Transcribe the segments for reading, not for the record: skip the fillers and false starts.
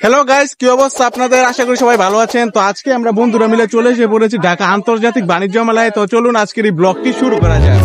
Hello guys, কি অবস্থা আপনাদের? আশা করি সবাই ভালো আছেন। তো আজকে আমরা বন্ধুরা মিলে চলে এসে পড়েছি ঢাকা আন্তর্জাতিক বাণিজ্য মেলায়। তো চলুন আজকের এই ব্লগটি শুরু করা যাক।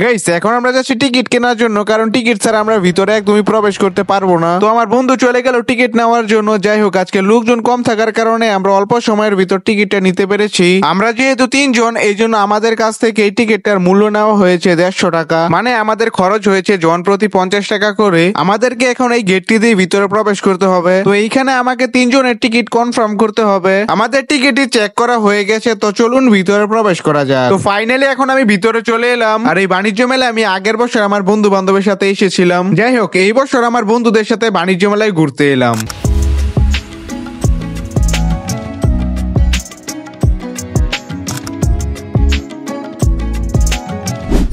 গাইস, এখন আমরা যাচ্ছি টিকিট কেনার জন্য, কারণ টিকিট ছাড়া আমরা ভিতরে একদমই প্রবেশ করতে পারবো না। তো আমার বন্ধু চলে গেল টিকিট নেওয়ার জন্য। যাই হোক, আজকে লোকজন কম থাকার কারণে আমরা অল্প সময়ের ভিতর টিকিটটা নিতে পেরেছি। আমরা যেহেতু 3 জন, এই জন্য আমাদের কাছ থেকে এই টিকিটটার মূল্য নেওয়া হয়েছে 150 টাকা। মানে আমাদের খরচ হয়েছে জন প্রতি 50 টাকা করে। আমাদেরকে এখন এই গেটটি দিয়ে ভিতরে প্রবেশ করতে হবে। তো এইখানে আমাকে 3 জনের টিকিট কনফার্ম করতে হবে। আমাদের টিকিটই চেক করা হয়ে গেছে। তো চলুন ভিতরে প্রবেশ করা যাক। তো ফাইনালি এখন আমি ভিতরে চলে এলাম। আর এই বাণিজ্য মেলায় আমি আগের বছর আমার বন্ধু বান্ধবের সাথে এসেছিলাম। যাই হোক, এই বছর আমার বন্ধুদের সাথে বাণিজ্য মেলায় ঘুরতে এলাম।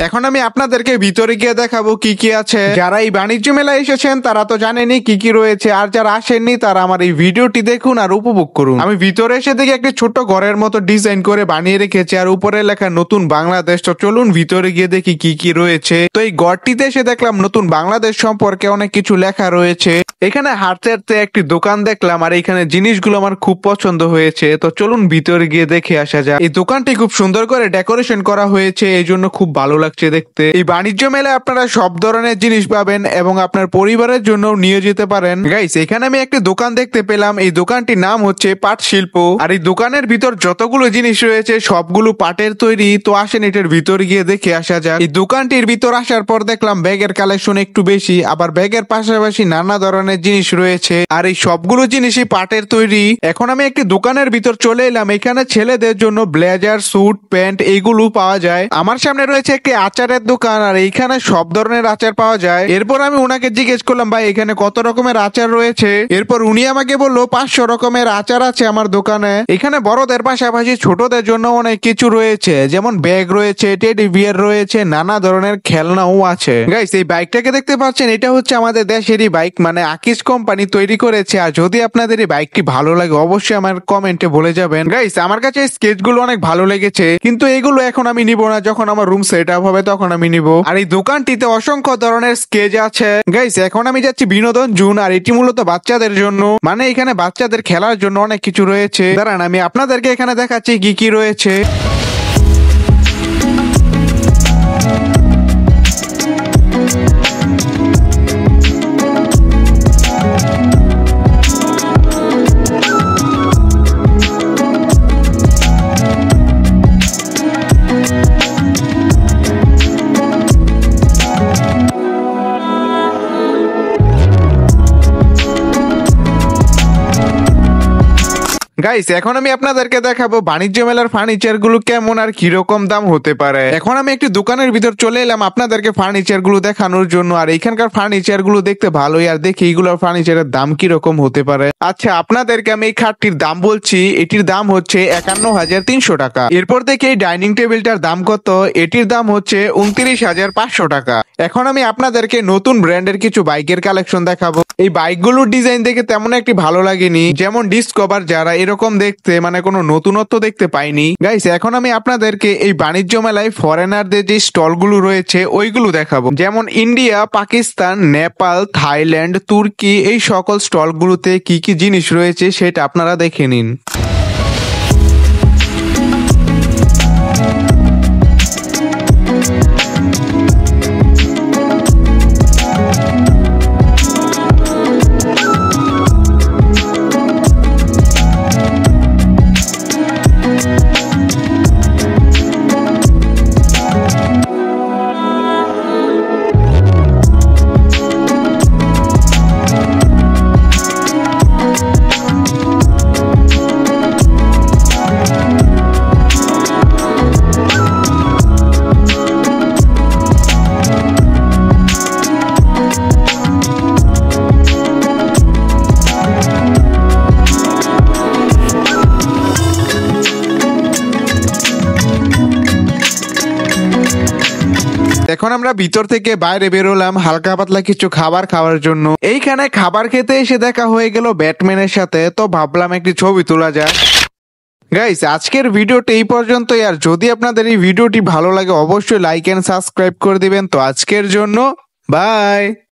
এখন আমি আপনাদেরকে ভিতরে গিয়ে দেখাবো কি কি আছে। যারা এই বাণিজ্য মেলায় এসেছেন তারা তো জানেনই কি কি রয়েছে, আর যারা আসেননি তারা আমার এই ভিডিওটি দেখুন আর উপভোগ করুন। আমি ভিতরে এসে দেখি একটি ছোট্ট ঘরের মতো ডিজাইন করে বানিয়ে রেখেছে, আর উপরে লেখা নতুন বাংলাদেশ। তো চলুন ভিতরে গিয়ে দেখি কি কি রয়েছে। তো এই ঘরটিতে এসে দেখলাম নতুন বাংলাদেশ সম্পর্কে অনেক কিছু লেখা রয়েছে। এখানে হাঁটতে হাঁটতে একটি দোকান দেখলাম, আর এখানে জিনিসগুলো আমার খুব পছন্দ হয়েছে। তো চলুন ভিতরে গিয়ে দেখে আসা যাক। এই দোকানটি খুব সুন্দর করে ডেকোরেশন করা হয়েছে, এই জন্য খুব ভালো লাগছে দেখতে। এই বাণিজ্য মেলায় আপনারা সব ধরনের জিনিস পাবেন এবং আপনার পরিবারের জন্য নিয়ে যেতে পারেন। গাইস, এখানে আমি একটি দোকান দেখতে পেলাম। এই দোকানটির নাম হচ্ছে পাট শিল্প। আর এই দোকানের ভিতর যতগুলো জিনিস রয়েছে সবগুলো পাটের তৈরি। তো আসেন এটার ভিতর গিয়ে দেখে আসা যাক। এই দোকানটির ভিতর আসার পর দেখলাম ব্যাগের কালেকশন একটু বেশি, আবার ব্যাগের পাশাপাশি নানা ধরনের জিনিস রয়েছে, আর এই সবগুলো জিনিসই পাটের তৈরি। এখন আমি একটি দোকানের ভিতর চলে এলাম। এখানে ছেলেদের জন্য ব্লেজার, স্যুট, প্যান্ট এইগুলো পাওয়া যায়। আমার সামনে রয়েছে একটি আচারের দোকান, আর এইখানে সব ধরনের আচার পাওয়া যায়। এরপর আমি উনাকে জিজ্ঞেস করলাম, ভাই এখানে কত রকমের আচার রয়েছে? এরপর উনি আমাকে বললো 500 রকমের আচার আছে আমার দোকানে। এখানে বড়দের পাশাপাশি ছোটদের জন্য অনেক কিছু রয়েছে, যেমন ব্যাগ রয়েছে, টেডি বিয়ার রয়েছে, নানা ধরনের খেলনাও আছে। গাইস, এই বাইকটাকে দেখতে পাচ্ছেন, এটা হচ্ছে আমাদের দেশেরই বাইক, মানে আকিস কোম্পানি তৈরি করেছে। আর যদি আপনাদের এই বাইকটি ভালো লাগে অবশ্যই আমার কমেন্টে বলে যাবেন। গাইস, আমার কাছে এই স্কেচগুলো অনেক ভালো লেগেছে, কিন্তু এগুলো এখন আমি নিব না। যখন আমার রুম সেট আপ হবে তখন আমি নিব। আর এই দোকানটিতে অসংখ্য ধরনের স্কেচ আছে। গাইস, এখন আমি যাচ্ছি বিনোদন জোন, আর এটি মূলত বাচ্চাদের জন্য, মানে এখানে বাচ্চাদের খেলার জন্য অনেক কিছু রয়েছে। দাঁড়ান আমি আপনাদেরকে এখানে দেখাচ্ছি কি কি রয়েছে। গাইস, এখন আমি আপনাদেরকে দেখাবো বাণিজ্য মেলার ফার্নিচার গুলো কেমন আর কিরকম দাম হতে পারে। এখন আমি একটি দোকানের ভিতর চলে এলাম আপনাদেরকে ফার্নিচার গুলো দেখানোর জন্য। আর এখানকার ফার্নিচার গুলো দেখতে ভালোই, আর দেখি এইগুলোর ফার্নিচারের দাম কিরকম হতে পারে। আচ্ছা, আপনাদেরকে আমি এই খাটটির দাম বলছি। এটির দাম হচ্ছে 51,300 টাকা। এরপর দেখি এই ডাইনিং টেবিলটার দাম কত। এটির দাম হচ্ছে 29,500 টাকা। এখন আমি আপনাদেরকে নতুন ব্র্যান্ডের কিছু বাইকের কালেকশন দেখাবো। এই বাইকগুলোর ডিজাইন দেখে তেমন একটি ভালো লাগেনি, যেমন ডিসকভার, যারা এরকম দেখতে, মানে কোনো নতুনত্ব দেখতে পাইনি। গাইস, এখন আমি আপনাদেরকে এই বাণিজ্য মেলায় ফরেনারদের যে স্টলগুলো রয়েছে ওইগুলো দেখাবো, যেমন ইন্ডিয়া, পাকিস্তান, নেপাল, থাইল্যান্ড, তুর্কি, এই সকল স্টলগুলোতে কি কি জিনিস রয়েছে সেটা আপনারা দেখে নিন। এখন আমরা ভিতর থেকে বাইরে বেরোলাম হালকা পাতলা কিছু খাবার খাওয়ার জন্য। এইখানে খাবার খেতে এসে দেখা হয়ে গেল ব্যাটম্যানের সাথে, তো ভাবলাম একটি ছবি তোলা যায়। গাইস, আজকের ভিডিওটি এই পর্যন্তই। আর যদি আপনাদের এই ভিডিওটি ভালো লাগে অবশ্যই লাইক এন্ড সাবস্ক্রাইব করে দিবেন। তো আজকের জন্য বাই।